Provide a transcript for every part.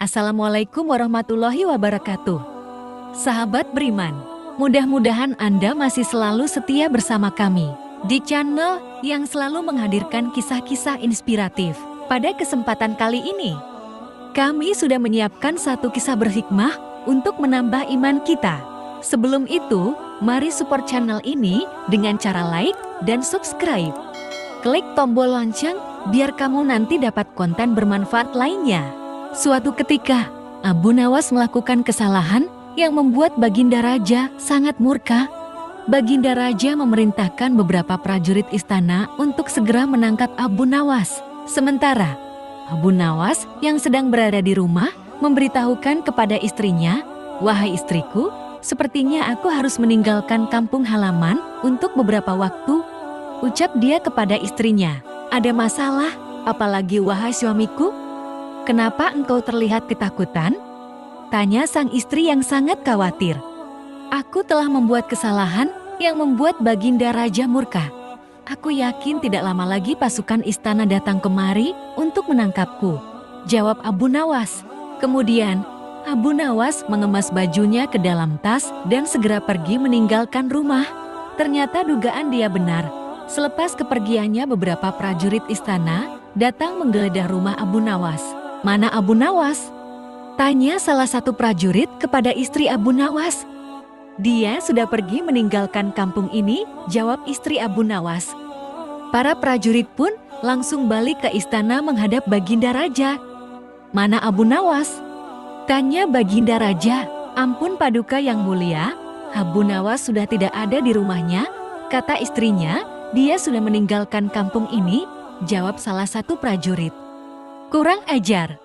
Assalamualaikum warahmatullahi wabarakatuh. Sahabat beriman, mudah-mudahan Anda masih selalu setia bersama kami di channel yang selalu menghadirkan kisah-kisah inspiratif. Pada kesempatan kali ini, kami sudah menyiapkan satu kisah berhikmah untuk menambah iman kita. Sebelum itu, mari support channel ini dengan cara like dan subscribe. Klik tombol lonceng biar kamu nanti dapat konten bermanfaat lainnya. Suatu ketika, Abu Nawas melakukan kesalahan yang membuat Baginda Raja sangat murka. Baginda Raja memerintahkan beberapa prajurit istana untuk segera menangkap Abu Nawas. Sementara, Abu Nawas yang sedang berada di rumah memberitahukan kepada istrinya, "Wahai istriku, sepertinya aku harus meninggalkan kampung halaman untuk beberapa waktu." Ucap dia kepada istrinya, "Ada masalah, apalagi wahai suamiku? Kenapa engkau terlihat ketakutan?" Tanya sang istri yang sangat khawatir. "Aku telah membuat kesalahan yang membuat Baginda Raja murka. Aku yakin tidak lama lagi pasukan istana datang kemari untuk menangkapku," jawab Abu Nawas. Kemudian, Abu Nawas mengemas bajunya ke dalam tas dan segera pergi meninggalkan rumah. Ternyata dugaan dia benar. Selepas kepergiannya, beberapa prajurit istana datang menggeledah rumah Abu Nawas. "Mana Abu Nawas?" tanya salah satu prajurit kepada istri Abu Nawas. "Dia sudah pergi meninggalkan kampung ini," jawab istri Abu Nawas. Para prajurit pun langsung balik ke istana menghadap Baginda Raja. "Mana Abu Nawas?" tanya Baginda Raja. "Ampun Paduka yang mulia, Abu Nawas sudah tidak ada di rumahnya," kata istrinya. "Dia sudah meninggalkan kampung ini," jawab salah satu prajurit. "Kurang ajar.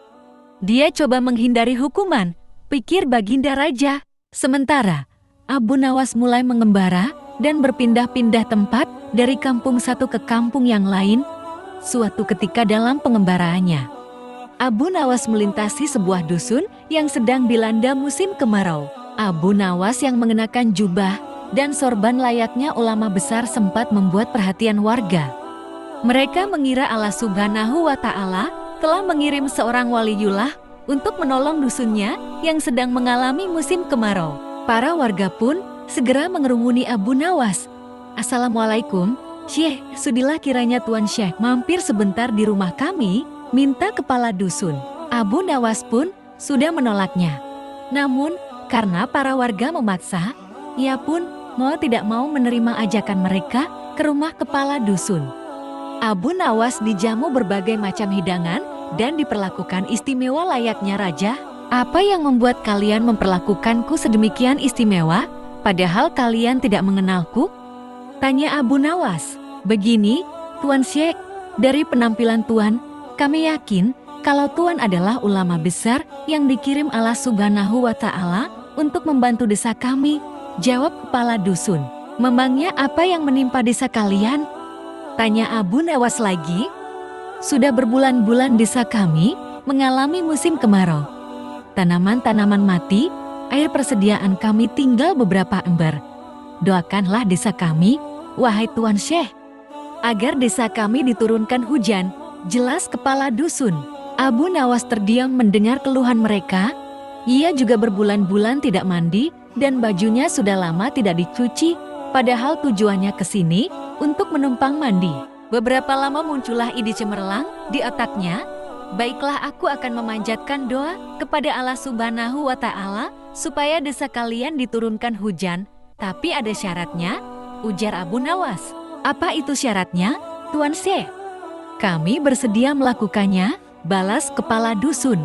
Dia coba menghindari hukuman," pikir Baginda Raja. Sementara, Abu Nawas mulai mengembara dan berpindah-pindah tempat dari kampung satu ke kampung yang lain. Suatu ketika dalam pengembaraannya, Abu Nawas melintasi sebuah dusun yang sedang dilanda musim kemarau. Abu Nawas yang mengenakan jubah dan sorban layaknya ulama besar sempat membuat perhatian warga. Mereka mengira Allah Subhanahu wa Ta'ala telah mengirim seorang waliullah untuk menolong dusunnya yang sedang mengalami musim kemarau. Para warga pun segera mengerumuni Abu Nawas. "Assalamualaikum, Syekh, sudilah kiranya Tuan Syekh mampir sebentar di rumah kami, minta kepala dusun." Abu Nawas pun sudah menolaknya. Namun, karena para warga memaksa, ia pun mau tidak mau menerima ajakan mereka ke rumah kepala dusun. Abu Nawas dijamu berbagai macam hidangan dan diperlakukan istimewa layaknya raja. "Apa yang membuat kalian memperlakukanku sedemikian istimewa, padahal kalian tidak mengenalku?" tanya Abu Nawas. "Begini, Tuan Syekh, dari penampilan Tuan, kami yakin kalau Tuan adalah ulama besar yang dikirim Allah Subhanahu wa Ta'ala untuk membantu desa kami," jawab kepala dusun. "Memangnya apa yang menimpa desa kalian?" tanya Abu Nawas lagi. "Sudah berbulan-bulan desa kami mengalami musim kemarau. Tanaman-tanaman mati, air persediaan kami tinggal beberapa ember. Doakanlah desa kami, wahai Tuan Syekh, agar desa kami diturunkan hujan," jelas kepala dusun. Abu Nawas terdiam mendengar keluhan mereka. Ia juga berbulan-bulan tidak mandi dan bajunya sudah lama tidak dicuci, padahal tujuannya ke sini untuk menumpang mandi. Beberapa lama muncullah ide cemerlang di otaknya. "Baiklah, aku akan memanjatkan doa kepada Allah Subhanahu wa Ta'ala supaya desa kalian diturunkan hujan. Tapi ada syaratnya," ujar Abu Nawas. "Apa itu syaratnya, Tuan Syekh?" "Kami bersedia melakukannya," balas kepala dusun.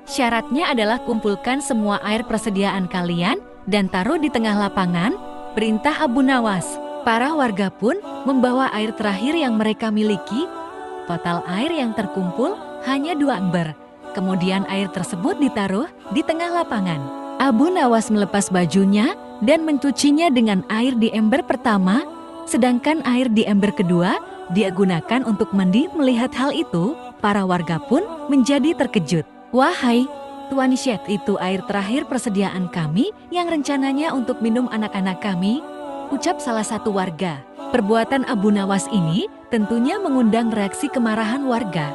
"Syaratnya adalah kumpulkan semua air persediaan kalian dan taruh di tengah lapangan," perintah Abu Nawas. Para warga pun membawa air terakhir yang mereka miliki. Total air yang terkumpul hanya 2 ember. Kemudian air tersebut ditaruh di tengah lapangan. Abu Nawas melepas bajunya dan mencucinya dengan air di ember pertama, sedangkan air di ember kedua dia gunakan untuk mandi. Melihat hal itu, para warga pun menjadi terkejut. "Wahai Tuan Syekh, itu air terakhir persediaan kami yang rencananya untuk minum anak-anak kami," ucap salah satu warga. Perbuatan Abu Nawas ini tentunya mengundang reaksi kemarahan warga.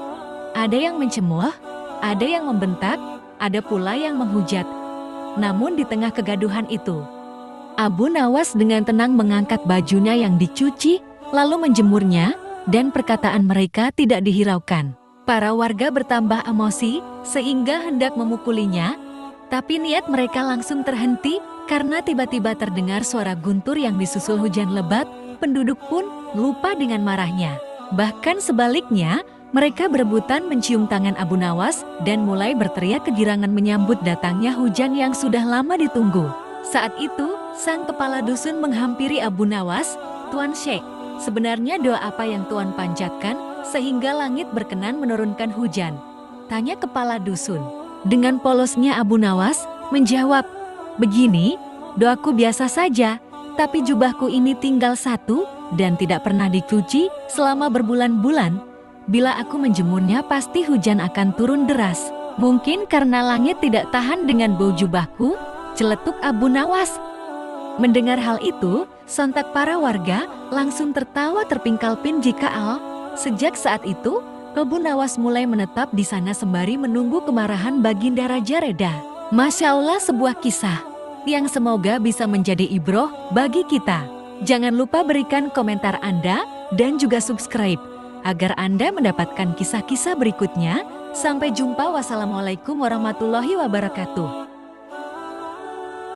Ada yang mencemooh, ada yang membentak, ada pula yang menghujat. Namun di tengah kegaduhan itu, Abu Nawas dengan tenang mengangkat bajunya yang dicuci, lalu menjemurnya, dan perkataan mereka tidak dihiraukan. Para warga bertambah emosi sehingga hendak memukulinya, tapi niat mereka langsung terhenti karena tiba-tiba terdengar suara guntur yang disusul hujan lebat. Penduduk pun lupa dengan marahnya. Bahkan sebaliknya, mereka berebutan mencium tangan Abu Nawas dan mulai berteriak kegirangan menyambut datangnya hujan yang sudah lama ditunggu. Saat itu, sang kepala dusun menghampiri Abu Nawas. "Tuan Syekh, sebenarnya doa apa yang Tuan panjatkan sehingga langit berkenan menurunkan hujan?" tanya kepala dusun. Dengan polosnya Abu Nawas menjawab, "Begini, doaku biasa saja, tapi jubahku ini tinggal satu dan tidak pernah dicuci selama berbulan-bulan. Bila aku menjemurnya pasti hujan akan turun deras. Mungkin karena langit tidak tahan dengan bau jubahku," celetuk Abu Nawas. Mendengar hal itu, sontak para warga langsung tertawa terpingkal-pin jika sejak saat itu, Abu Nawas mulai menetap di sana sembari menunggu kemarahan Baginda Raja Reda. Masya Allah, sebuah kisah yang semoga bisa menjadi ibroh bagi kita. Jangan lupa berikan komentar Anda dan juga subscribe agar Anda mendapatkan kisah-kisah berikutnya. Sampai jumpa, wassalamualaikum warahmatullahi wabarakatuh.